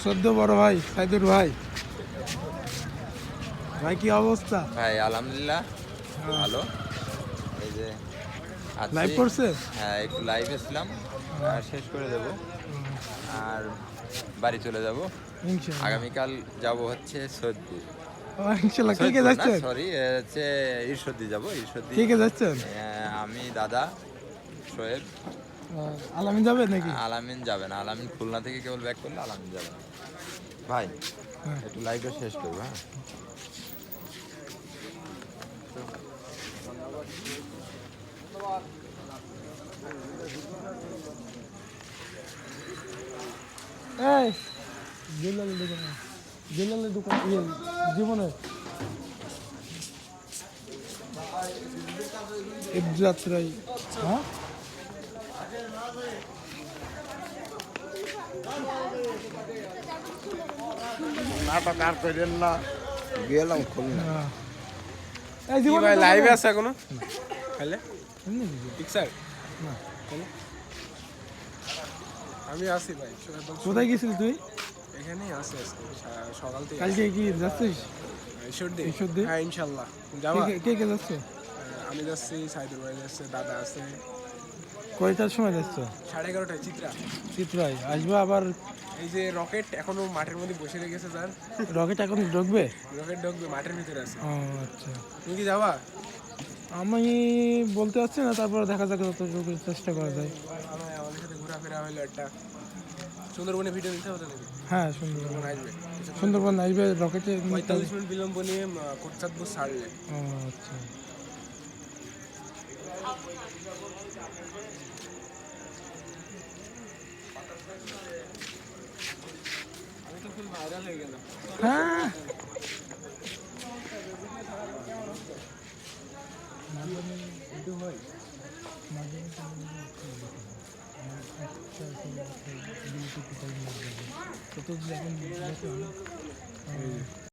সদ্য বড় ভাই সাইদুর ভাই, ভাই কি অবস্থা? ভাই আলহামদুলিল্লাহ ভালো। এই যে লাইভ করছে? হ্যাঁ, একটু লাইভে ছিলাম, আর শেষ করে দেব আর বাড়ি চলে যাব। আগামীকাল যাব হচ্ছে সৌদি। ইনশাআল্লাহ। কে কে যাচ্ছেন? সরি, হচ্ছে ঈশ্বরদী যাব। ঈশ্বরদী কে কে যাচ্ছেন? আমি, দাদা, শোয়েব। আলামিন যাবে নাকি? আলামিন যাবে না, আলামিন খুলনা থেকে কেবল ব্যাক করলে, আলামিন যাবে না। ভাই একটু লাইভটা শেষ করবো। হ্যাঁ, এই জেলালের দোকান জীবনের যাত্রায়। হ্যাঁ, নাটক আর করেন না, গেলাম খুলনা। এই জীবন ভাই লাইভে আছে এখনো? খাইলে পিকচার না। আমি আছি ভাই, কোথায় গেছিলি তুই? এখানেই আছি আজকে সকাল থেকে। কালকে কি যাচ্ছিস? ঈশ্বরদী? হ্যাঁ ইনশাল্লাহ যাবা। কে কে যাচ্ছে? আমি যাচ্ছি, সাইদুর ভাই যাচ্ছে, দাদা আছে। কয়টার সময় যাচ্ছ? 11:30 চিত্রা। চিত্রায় আসবে আবার? এই যে রকেট এখনো মাঠের মধ্যে বসে রেখেছে স্যার। রকেট এখন ঢুকবে? রকেট ঢুকবে, মাঠের ভিতরে আছে। ও আচ্ছা। তুমি কি যাবা? আমি বলতে পারছি না, তারপরে দেখা যাক, যতটুকু চেষ্টা করা যায়। আমাদের সাথে ঘোরাফেরা হইলো একটা। সুন্দরবনে ভিডিও নিতে হতো নাকি? হ্যাঁ, সুন্দরবন আসবে। সুন্দরবন আসবে রকেটে। 45 মিনিট বিলম্ব নিয়ে কোটচাঁদপুর ছাড়লে। ও আচ্ছা। আমি তো ফুল ভাইরাল হয়ে গেলাম। হ্যাঁ,